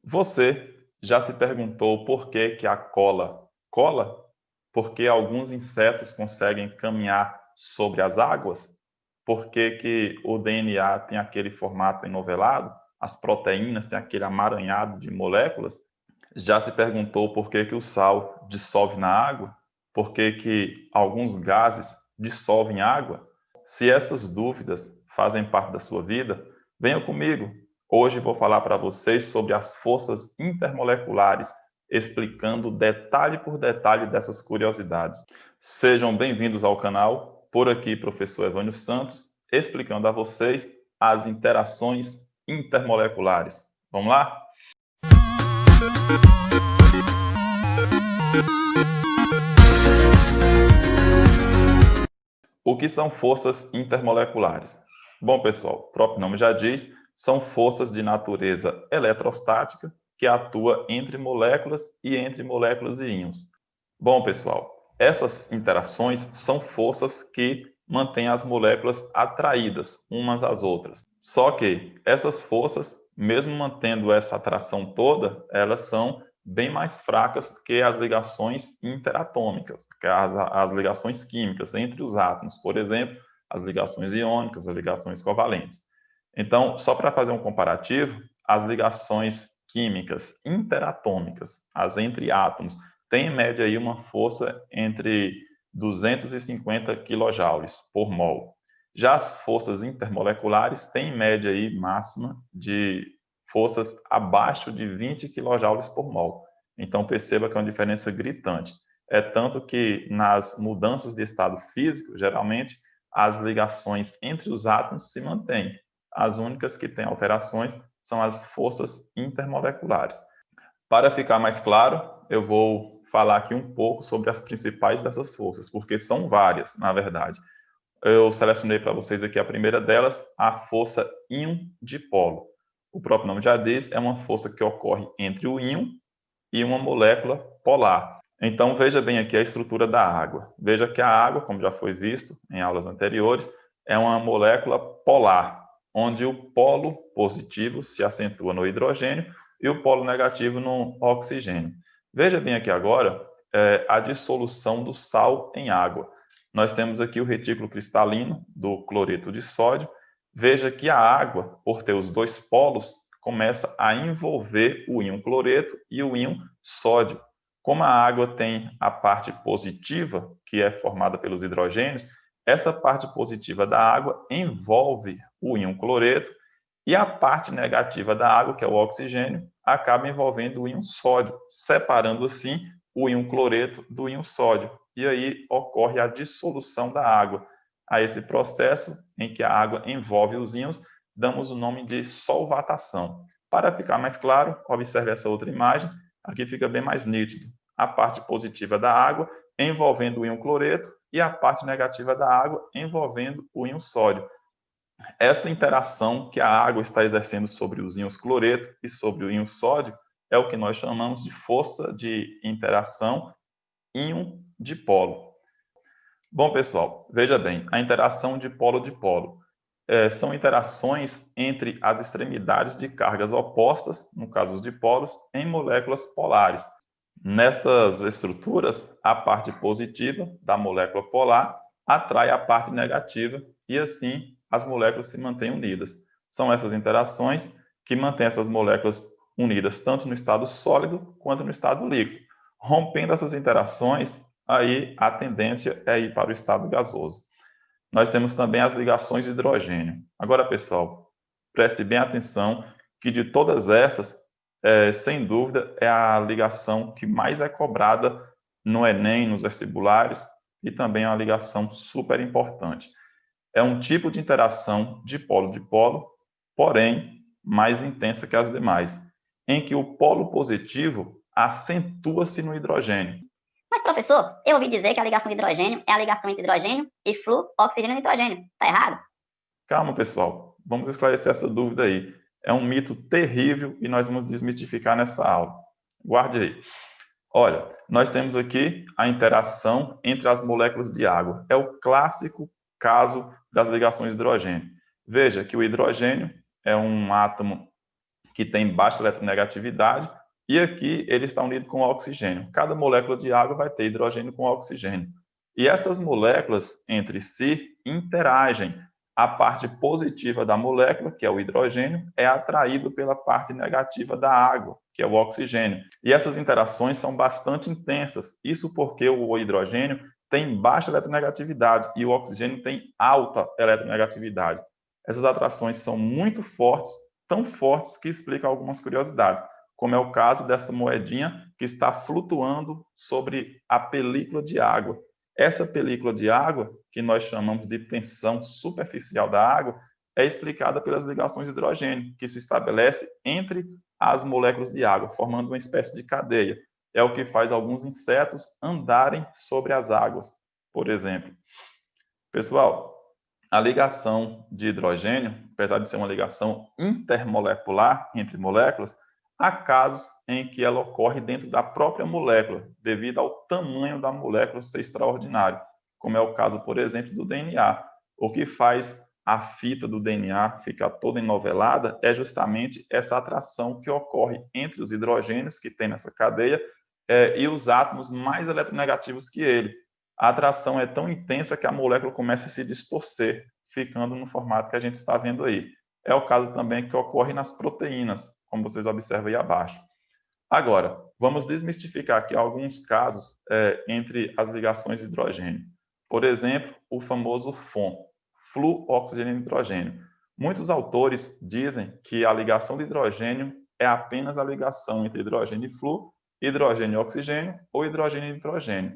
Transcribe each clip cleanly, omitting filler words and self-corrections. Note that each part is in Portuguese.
Você já se perguntou por que que a cola cola? Porque alguns insetos conseguem caminhar sobre as águas? Por que que o DNA tem aquele formato enovelado? As proteínas têm aquele amaranhado de moléculas? Já se perguntou por que que o sal dissolve na água? Por que que alguns gases dissolvem água? Se essas dúvidas fazem parte da sua vida, venha comigo. Hoje vou falar para vocês sobre as forças intermoleculares, explicando detalhe por detalhe dessas curiosidades. Sejam bem-vindos ao canal. Por aqui, professor Evânio Santos, explicando a vocês as interações intermoleculares. Vamos lá? O que são forças intermoleculares? Bom, pessoal, o próprio nome já diz, são forças de natureza eletrostática que atuam entre moléculas e íons. Bom, pessoal, essas interações são forças que mantêm as moléculas atraídas umas às outras. Só que essas forças, mesmo mantendo essa atração toda, elas são bem mais fracas do que as ligações interatômicas, que as ligações químicas entre os átomos, por exemplo, as ligações iônicas, as ligações covalentes. Então, só para fazer um comparativo, as ligações químicas interatômicas, as entre átomos, têm em média aí uma força entre 250 kJ por mol. Já as forças intermoleculares têm em média aí máxima de forças abaixo de 20 kJ por mol. Então perceba que é uma diferença gritante. É tanto que nas mudanças de estado físico, geralmente as ligações entre os átomos se mantêm. As únicas que têm alterações são as forças intermoleculares. Para ficar mais claro, eu vou falar aqui um pouco sobre as principais dessas forças, porque são várias, na verdade. Eu selecionei para vocês aqui a primeira delas, a força íon-dipolo. O próprio nome já diz, é uma força que ocorre entre o íon e uma molécula polar. Então, veja bem aqui a estrutura da água. Veja que a água, como já foi visto em aulas anteriores, é uma molécula polar, onde o polo positivo se acentua no hidrogênio e o polo negativo no oxigênio. Veja bem aqui agora a dissolução do sal em água. Nós temos aqui o retículo cristalino do cloreto de sódio. Veja que a água, por ter os dois polos, começa a envolver o íon cloreto e o íon sódio. Como a água tem a parte positiva, que é formada pelos hidrogênios, essa parte positiva da água envolve o íon cloreto e a parte negativa da água, que é o oxigênio, acaba envolvendo o íon sódio, separando assim o íon cloreto do íon sódio. E aí ocorre a dissolução da água. A esse processo em que a água envolve os íons, damos o nome de solvatação. Para ficar mais claro, observe essa outra imagem, aqui fica bem mais nítido. A parte positiva da água envolvendo o íon cloreto e a parte negativa da água envolvendo o íon sódio. Essa interação que a água está exercendo sobre os íons cloreto e sobre o íon sódio é o que nós chamamos de força de interação íon-dipolo. Bom, pessoal, veja bem, a interação dipolo-dipolo são interações entre as extremidades de cargas opostas, no caso os dipolos, em moléculas polares. Nessas estruturas, a parte positiva da molécula polar atrai a parte negativa e assim as moléculas se mantêm unidas. São essas interações que mantêm essas moléculas unidas tanto no estado sólido quanto no estado líquido. Rompendo essas interações, aí a tendência é ir para o estado gasoso. Nós temos também as ligações de hidrogênio. Agora, pessoal, preste bem atenção que de todas essas, sem dúvida, é a ligação que mais é cobrada no Enem, nos vestibulares, e também é uma ligação super importante. É um tipo de interação dipolo-dipolo, porém mais intensa que as demais, em que o polo positivo acentua-se no hidrogênio. Mas, professor, eu ouvi dizer que a ligação de hidrogênio é a ligação entre hidrogênio e flu, oxigênio e nitrogênio. Tá errado? Calma, pessoal. Vamos esclarecer essa dúvida aí. É um mito terrível e nós vamos desmistificar nessa aula. Guarde aí. Olha, nós temos aqui a interação entre as moléculas de água. É o clássico caso das ligações de hidrogênio. Veja que o hidrogênio é um átomo que tem baixa eletronegatividade, e aqui ele está unido com oxigênio. Cada molécula de água vai ter hidrogênio com oxigênio. E essas moléculas entre si interagem. A parte positiva da molécula, que é o hidrogênio, é atraído pela parte negativa da água, que é o oxigênio. E essas interações são bastante intensas. Isso porque o hidrogênio tem baixa eletronegatividade e o oxigênio tem alta eletronegatividade. Essas atrações são muito fortes, tão fortes que explicam algumas curiosidades, como é o caso dessa moedinha que está flutuando sobre a película de água. Essa película de água, que nós chamamos de tensão superficial da água, é explicada pelas ligações de hidrogênio, que se estabelece entre as moléculas de água, formando uma espécie de cadeia. É o que faz alguns insetos andarem sobre as águas, por exemplo. Pessoal, a ligação de hidrogênio, apesar de ser uma ligação intermolecular entre moléculas, há casos em que ela ocorre dentro da própria molécula, devido ao tamanho da molécula ser extraordinário, como é o caso, por exemplo, do DNA. O que faz a fita do DNA ficar toda enovelada é justamente essa atração que ocorre entre os hidrogênios que tem nessa cadeia e os átomos mais eletronegativos que ele. A atração é tão intensa que a molécula começa a se distorcer, ficando no formato que a gente está vendo aí. É o caso também que ocorre nas proteínas, como vocês observam aí abaixo. Agora, vamos desmistificar aqui alguns casos entre as ligações de hidrogênio. Por exemplo, o famoso FON, fluoxigênio e hidrogênio. Muitos autores dizem que a ligação de hidrogênio é apenas a ligação entre hidrogênio e flu, hidrogênio e oxigênio ou hidrogênio e hidrogênio.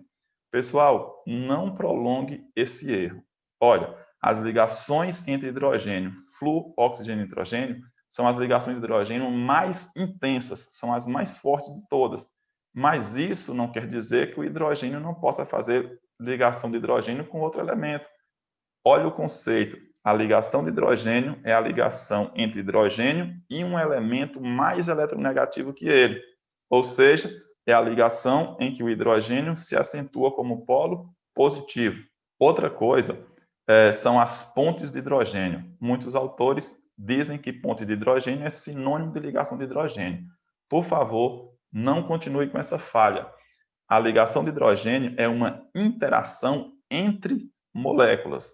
Pessoal, não prolongue esse erro. Olha, as ligações entre hidrogênio, flu, oxigênio e hidrogênio são as ligações de hidrogênio mais intensas, são as mais fortes de todas. Mas isso não quer dizer que o hidrogênio não possa fazer ligação de hidrogênio com outro elemento. Olha o conceito. A ligação de hidrogênio é a ligação entre hidrogênio e um elemento mais eletronegativo que ele. Ou seja, é a ligação em que o hidrogênio se acentua como polo positivo. Outra coisa são as pontes de hidrogênio. Muitos autores dizem que ponte de hidrogênio é sinônimo de ligação de hidrogênio. Por favor, não continue com essa falha. A ligação de hidrogênio é uma interação entre moléculas.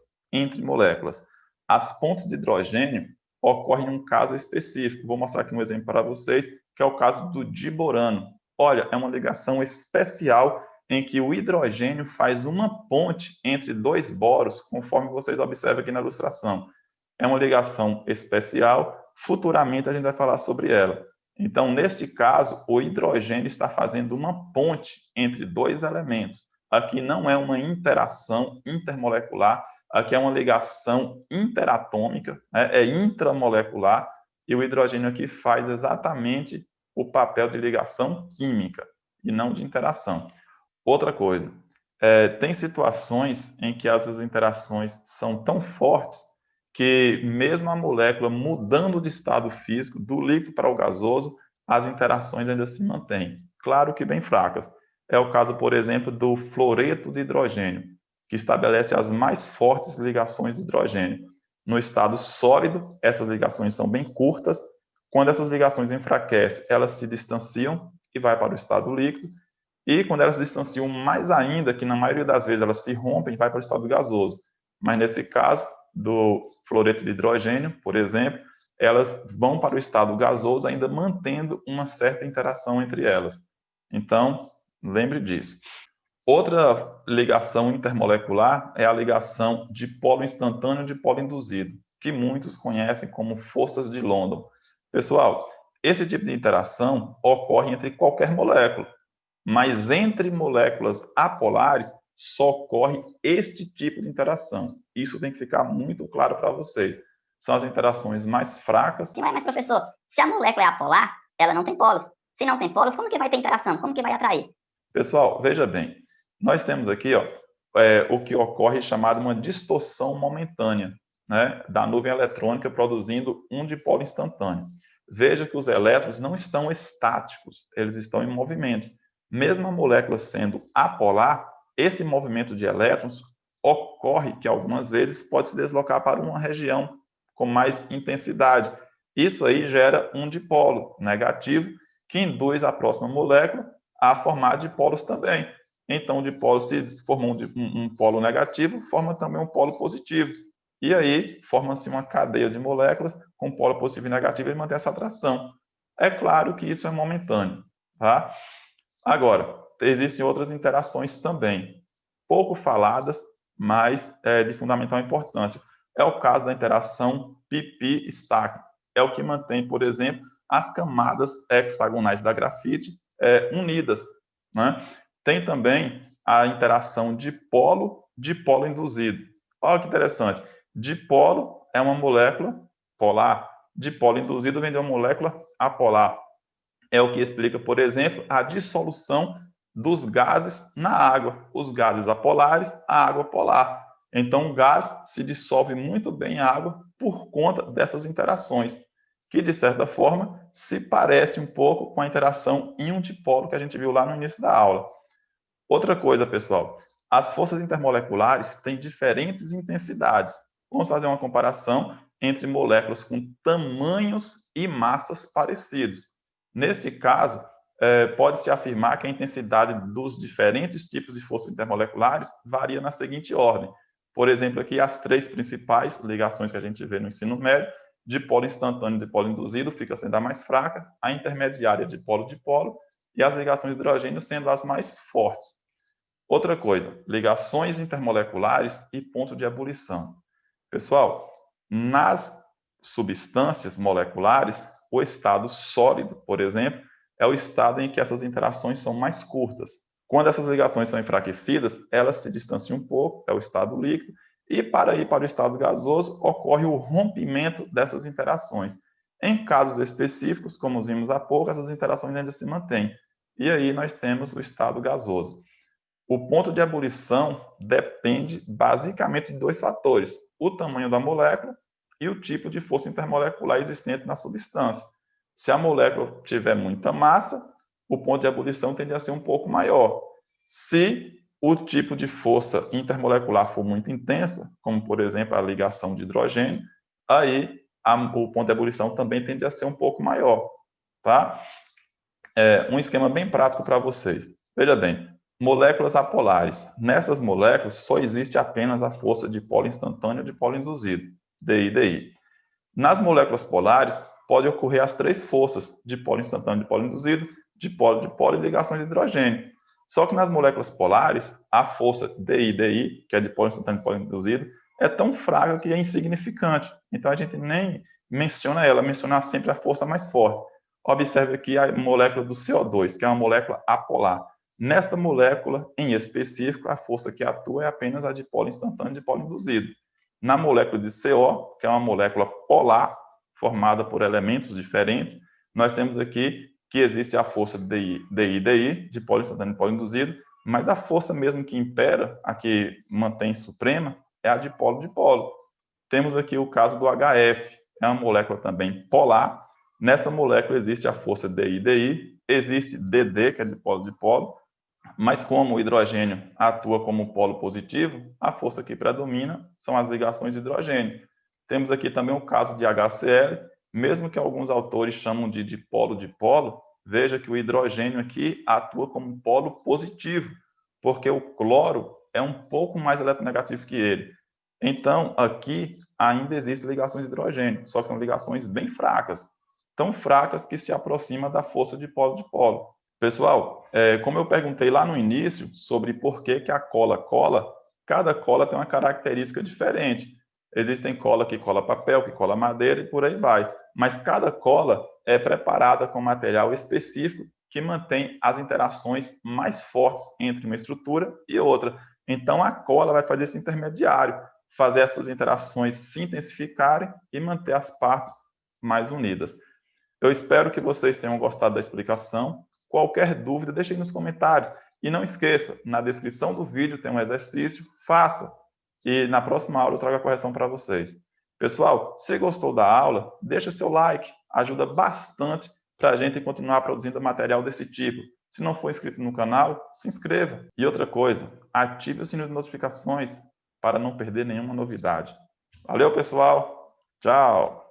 As pontes de hidrogênio ocorrem em um caso específico. Vou mostrar aqui um exemplo para vocês, que é o caso do diborano. Olha, é uma ligação especial em que o hidrogênio faz uma ponte entre dois boros, conforme vocês observam aqui na ilustração. É uma ligação especial, futuramente a gente vai falar sobre ela. Então, neste caso, o hidrogênio está fazendo uma ponte entre dois elementos. Aqui não é uma interação intermolecular, aqui é uma ligação interatômica, é intramolecular, e o hidrogênio aqui faz exatamente o papel de ligação química e não de interação. Outra coisa, tem situações em que essas interações são tão fortes que mesmo a molécula mudando de estado físico, do líquido para o gasoso, as interações ainda se mantêm. Claro que bem fracas. É o caso, por exemplo, do fluoreto de hidrogênio, que estabelece as mais fortes ligações de hidrogênio. No estado sólido, essas ligações são bem curtas. Quando essas ligações enfraquecem, elas se distanciam e vai para o estado líquido. E quando elas se distanciam mais ainda, que na maioria das vezes elas se rompem, vai para o estado gasoso. Mas nesse caso do fluoreto de hidrogênio, por exemplo, elas vão para o estado gasoso, ainda mantendo uma certa interação entre elas. Então, lembre disso. Outra ligação intermolecular é a ligação de polo instantâneo e de polo induzido, que muitos conhecem como forças de London. Pessoal, esse tipo de interação ocorre entre qualquer molécula, mas entre moléculas apolares só ocorre este tipo de interação. Isso tem que ficar muito claro para vocês. São as interações mais fracas. Sim, mas professor, se a molécula é apolar, ela não tem polos. Se não tem polos, como que vai ter interação? Como que vai atrair? Pessoal, veja bem, nós temos aqui o que ocorre chamado uma distorção momentânea, né, da nuvem eletrônica produzindo um dipolo instantâneo. Veja que os elétrons não estão estáticos, eles estão em movimento. Mesmo a molécula sendo apolar, esse movimento de elétrons ocorre que algumas vezes pode se deslocar para uma região com mais intensidade. Isso aí gera um dipolo negativo que induz a próxima molécula a formar dipolos também. Então, o dipolo, se formou um polo negativo, forma também um polo positivo. E aí, forma-se uma cadeia de moléculas com polo positivo e negativo e mantém essa atração. É claro que isso é momentâneo, tá? Agora, existem outras interações também, pouco faladas, mas de fundamental importância. É o caso da interação pi-pi-stack. É o que mantém, por exemplo, as camadas hexagonais da grafite unidas, né? Tem também a interação dipolo-dipolo induzido. Olha que interessante. Dipolo é uma molécula polar. Dipolo induzido vem de uma molécula apolar. É o que explica, por exemplo, a dissolução dos gases na água. Os gases apolares, a água polar. Então, o gás se dissolve muito bem em água por conta dessas interações, que, de certa forma, se parece um pouco com a interação íon-dipolo que a gente viu lá no início da aula. Outra coisa, pessoal, as forças intermoleculares têm diferentes intensidades. Vamos fazer uma comparação entre moléculas com tamanhos e massas parecidos. Neste caso, pode-se afirmar que a intensidade dos diferentes tipos de forças intermoleculares varia na seguinte ordem. Por exemplo, aqui as três principais ligações que a gente vê no ensino médio, dipolo instantâneo e dipolo induzido, fica sendo a mais fraca, a intermediária dipolo-dipolo e as ligações de hidrogênio sendo as mais fortes. Outra coisa, ligações intermoleculares e ponto de ebulição. Pessoal, nas substâncias moleculares, o estado sólido, por exemplo, é o estado em que essas interações são mais curtas. Quando essas ligações são enfraquecidas, elas se distanciam um pouco, é o estado líquido, e para ir para o estado gasoso, ocorre o rompimento dessas interações. Em casos específicos, como vimos há pouco, essas interações ainda se mantêm. E aí nós temos o estado gasoso. O ponto de ebulição depende basicamente de dois fatores: o tamanho da molécula e o tipo de força intermolecular existente na substância. Se a molécula tiver muita massa, o ponto de ebulição tende a ser um pouco maior. Se o tipo de força intermolecular for muito intensa, como por exemplo a ligação de hidrogênio, aí o ponto de ebulição também tende a ser um pouco maior, tá? Um esquema bem prático para vocês. Veja bem, moléculas apolares. Nessas moléculas só existe apenas a força de polo instantâneo e de polo induzido, DI-DI. Nas moléculas polares, pode ocorrer as três forças de polo instantâneo e de polo induzido, de polo e ligação de hidrogênio. Só que nas moléculas polares, a força DI-DI, que é de polo instantâneo e polo induzido, é tão fraca que é insignificante. Então a gente nem menciona ela, menciona sempre a força mais forte. Observe aqui a molécula do CO2, que é uma molécula apolar. Nesta molécula, em específico, a força que atua é apenas a de polo instantâneo e de polo induzido. Na molécula de CO, que é uma molécula polar, formada por elementos diferentes, nós temos aqui que existe a força DI, de polo instantâneo e polo induzido, mas a força mesmo que impera, a que mantém suprema, é a de polo. Temos aqui o caso do HF, é uma molécula também polar. Nessa molécula existe a força DI, existe DD, que é de polo, mas como o hidrogênio atua como polo positivo, a força que predomina são as ligações de hidrogênio. Temos aqui também o caso de HCl, mesmo que alguns autores chamam de dipolo, veja que o hidrogênio aqui atua como polo positivo, porque o cloro é um pouco mais eletronegativo que ele. Então, aqui ainda existem ligações de hidrogênio, só que são ligações bem fracas, tão fracas que se aproxima da força de polo. Pessoal, como eu perguntei lá no início sobre por que a cola cola, cada cola tem uma característica diferente. Existem cola que cola papel, que cola madeira e por aí vai. Mas cada cola é preparada com material específico que mantém as interações mais fortes entre uma estrutura e outra. Então, a cola vai fazer esse intermediário, fazer essas interações se intensificarem e manter as partes mais unidas. Eu espero que vocês tenham gostado da explicação. Qualquer dúvida, deixe aí nos comentários. E não esqueça, na descrição do vídeo tem um exercício, faça. E na próxima aula eu trago a correção para vocês. Pessoal, se gostou da aula, deixa seu like, ajuda bastante para a gente continuar produzindo material desse tipo. Se não for inscrito no canal, se inscreva. E outra coisa, ative o sininho de notificações para não perder nenhuma novidade. Valeu, pessoal. Tchau.